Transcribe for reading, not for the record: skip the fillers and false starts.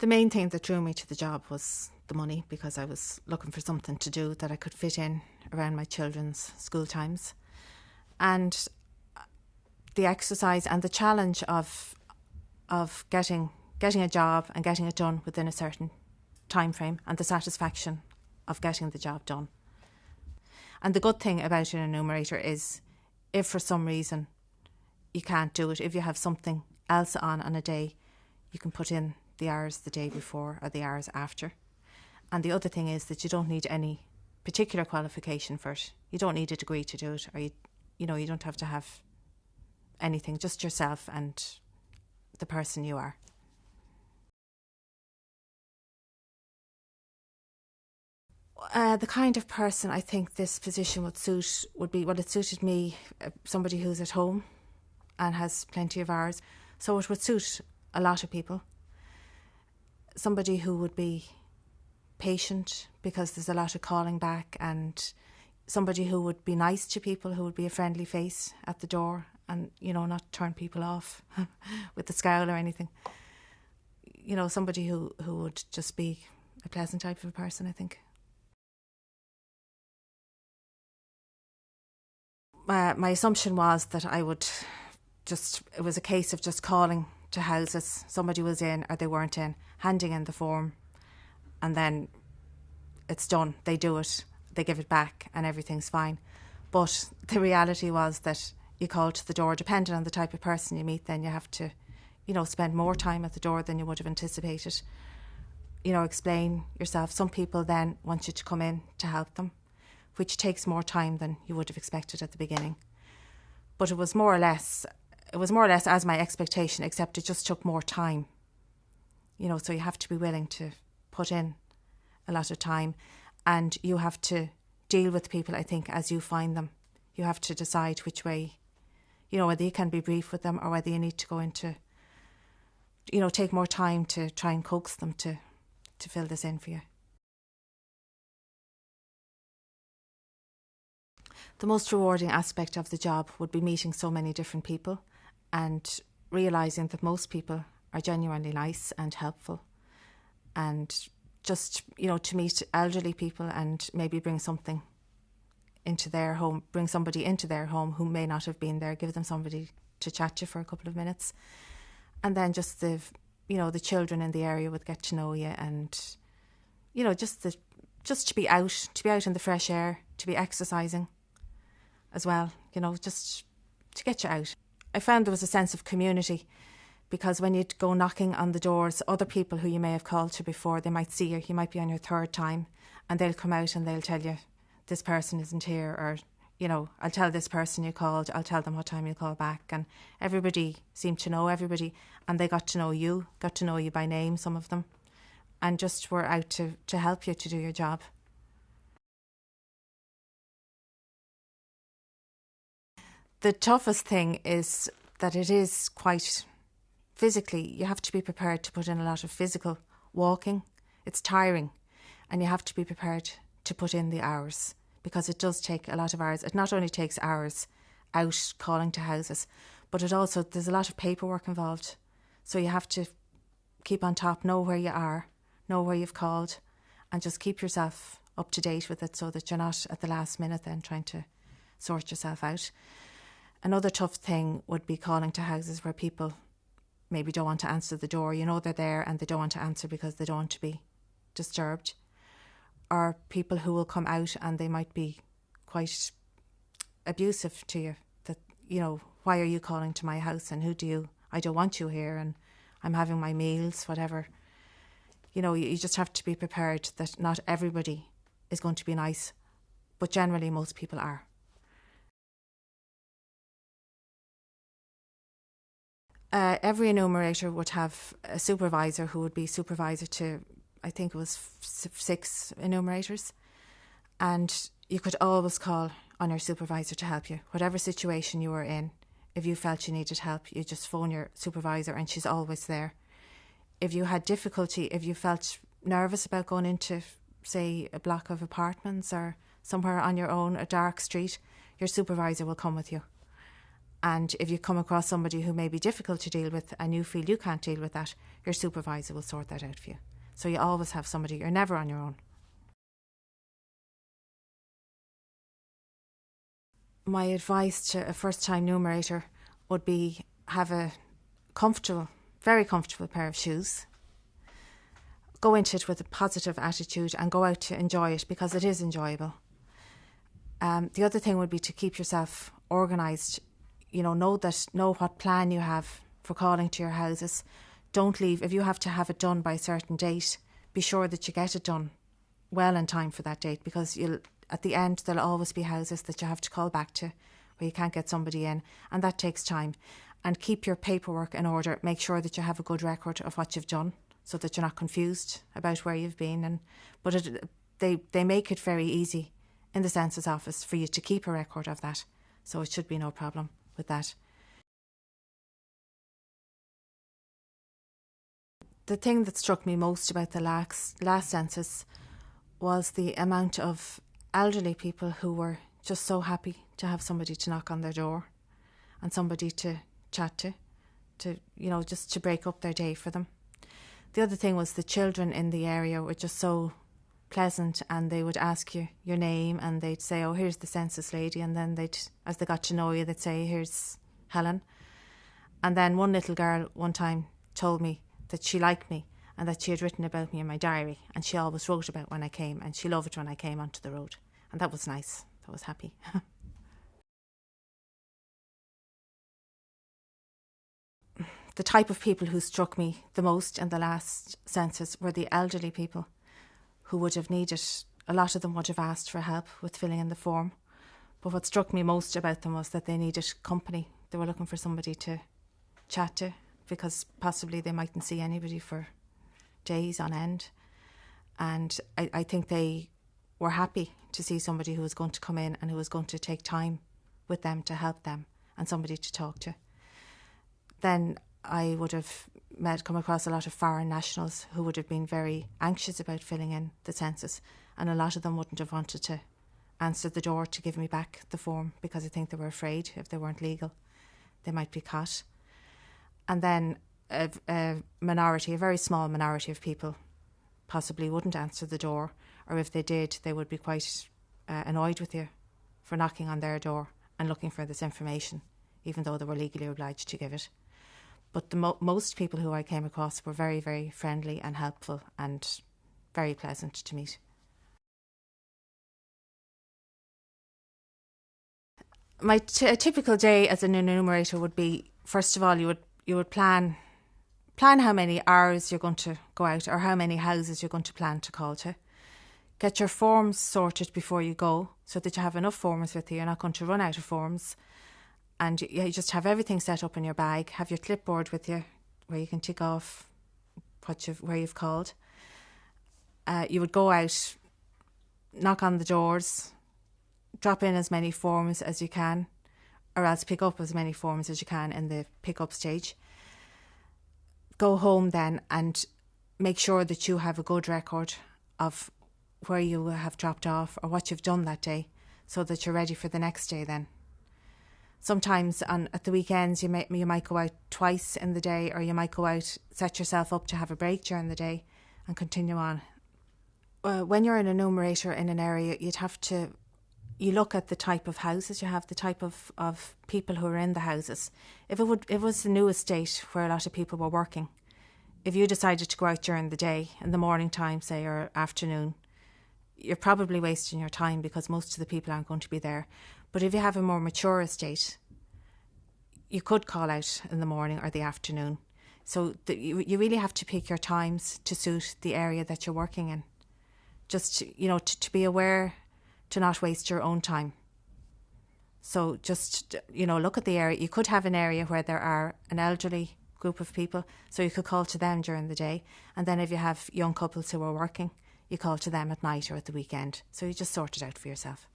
The main thing that drew me to the job was the money, because I was looking for something to do that I could fit in around my children's school times. And the exercise and the challenge of getting a job and getting it done within a certain time frame, and the satisfaction of getting the job done. And the good thing about an enumerator is, if for some reason you can't do it, if you have something else on a day, you can put in the hours the day before or the hours after. And the other thing is that you don't need any particular qualification for it. You don't need a degree to do it, or you don't have to have anything, just yourself and the person you are. The kind of person I think this position would suit would be, well, it suited me, somebody who's at home and has plenty of hours. So it would suit a lot of people. Somebody who would be patient, because there's a lot of calling back, and somebody who would be nice to people, who would be a friendly face at the door and, not turn people off with a scowl or anything. Somebody who would just be a pleasant type of a person, I think. My assumption was that it was a case of just calling to houses. Somebody was in or they weren't in, handing in the form, and then it's done. They do it, they give it back, and everything's fine. But the reality was that you call to the door, depending on the type of person you meet, then you have to, spend more time at the door than you would have anticipated. Explain yourself. Some people then want you to come in to help them, which takes more time than you would have expected at the beginning. But it was more or less as my expectation, except it just took more time. So you have to be willing to put in a lot of time, and you have to deal with people, I think, as you find them. You have to decide which way, whether you can be brief with them or whether you need to go into, take more time to try and coax them to fill this in for you. The most rewarding aspect of the job would be meeting so many different people and realising that most people are genuinely nice and helpful, and just, to meet elderly people and maybe bring somebody into their home who may not have been there, give them somebody to chat to for a couple of minutes. And then just the children in the area would get to know you, and, just to be out in the fresh air, to be exercising as well, just to get you out. I found there was a sense of community, because when you'd go knocking on the doors, other people who you may have called to before, they might see you might be on your third time, and they'll come out and they'll tell you, this person isn't here, or, I'll tell this person you called, I'll tell them what time you call back. And everybody seemed to know everybody, and they got to know you by name, some of them, and just were out to help you to do your job. The toughest thing is that it is quite physically, you have to be prepared to put in a lot of physical walking. It's tiring, and you have to be prepared to put in the hours, because it does take a lot of hours. It not only takes hours out calling to houses, but there's a lot of paperwork involved. So you have to keep on top, know where you are, know where you've called, and just keep yourself up to date with it, so that you're not at the last minute then trying to sort yourself out. Another tough thing would be calling to houses where people maybe don't want to answer the door. They're there and they don't want to answer because they don't want to be disturbed. Or people who will come out and they might be quite abusive to you. That, why are you calling to my house, and I don't want you here, and I'm having my meals, whatever. You just have to be prepared that not everybody is going to be nice, but generally most people are. Every enumerator would have a supervisor who would be supervisor to, I think it was 6 enumerators. And you could always call on your supervisor to help you. Whatever situation you were in, if you felt you needed help, you just phone your supervisor and she's always there. If you had difficulty, if you felt nervous about going into, say, a block of apartments or somewhere on your own, a dark street, your supervisor will come with you. And if you come across somebody who may be difficult to deal with and you feel you can't deal with that, your supervisor will sort that out for you. So you always have somebody, you're never on your own. My advice to a first-time numerator would be have a comfortable, very comfortable pair of shoes. Go into it with a positive attitude and go out to enjoy it, because it is enjoyable. The other thing would be to keep yourself organised. Know what plan you have for calling to your houses. Don't leave. If you have to have it done by a certain date, be sure that you get it done well in time for that date, because at the end there'll always be houses that you have to call back to where you can't get somebody in, and that takes time. And keep your paperwork in order. Make sure that you have a good record of what you've done, so that you're not confused about where you've been. But they make it very easy in the Census office for you to keep a record of that, so it should be no problem with that. The thing that struck me most about the last census was the amount of elderly people who were just so happy to have somebody to knock on their door and somebody to chat to just to break up their day for them. The other thing was the children in the area were just so pleasant, and they would ask you your name and they'd say, oh, here's the census lady, and then as they got to know you, they'd say, here's Helen. And then one little girl one time told me that she liked me and that she had written about me in my diary, and she always wrote about when I came, and she loved when I came onto the road, and that was nice. That was happy. The type of people who struck me the most in the last census were the elderly people who would have needed, a lot of them would have asked for help with filling in the form. But what struck me most about them was that they needed company. They were looking for somebody to chat to, because possibly they mightn't see anybody for days on end. And I think they were happy to see somebody who was going to come in and who was going to take time with them to help them, and somebody to talk to. Then I would have come across a lot of foreign nationals who would have been very anxious about filling in the census, and a lot of them wouldn't have wanted to answer the door to give me back the form, because I think they were afraid if they weren't legal they might be caught. And then a minority, a very small minority of people possibly wouldn't answer the door, or if they did, they would be quite annoyed with you for knocking on their door and looking for this information, even though they were legally obliged to give it. But the most people who I came across were very, very friendly and helpful and very pleasant to meet. A typical day as an enumerator would be, first of all, you would plan how many hours you're going to go out, or how many houses you're going to plan to call to. Get your forms sorted before you go, so that you have enough forms with you. You're not going to run out of forms. And you just have everything set up in your bag. Have your clipboard with you where you can tick off where you've called. You would go out, knock on the doors, drop in as many forms as you can, or else pick up as many forms as you can in the pick-up stage. Go home then and make sure that you have a good record of where you have dropped off or what you've done that day, so that you're ready for the next day then. Sometimes at the weekends you might go out twice in the day, or you might go out, set yourself up to have a break during the day and continue on. When you're an enumerator in an area, you look at the type of houses you have, the type of people who are in the houses. If it was a new estate where a lot of people were working, if you decided to go out during the day, in the morning time, say, or afternoon, you're probably wasting your time, because most of the people aren't going to be there. But if you have a more mature estate, you could call out in the morning or the afternoon. So you really have to pick your times to suit the area that you're working in. Just, to be aware to not waste your own time. So just, look at the area. You could have an area where there are an elderly group of people, so you could call to them during the day. And then if you have young couples who are working, you call to them at night or at the weekend. So you just sort it out for yourself.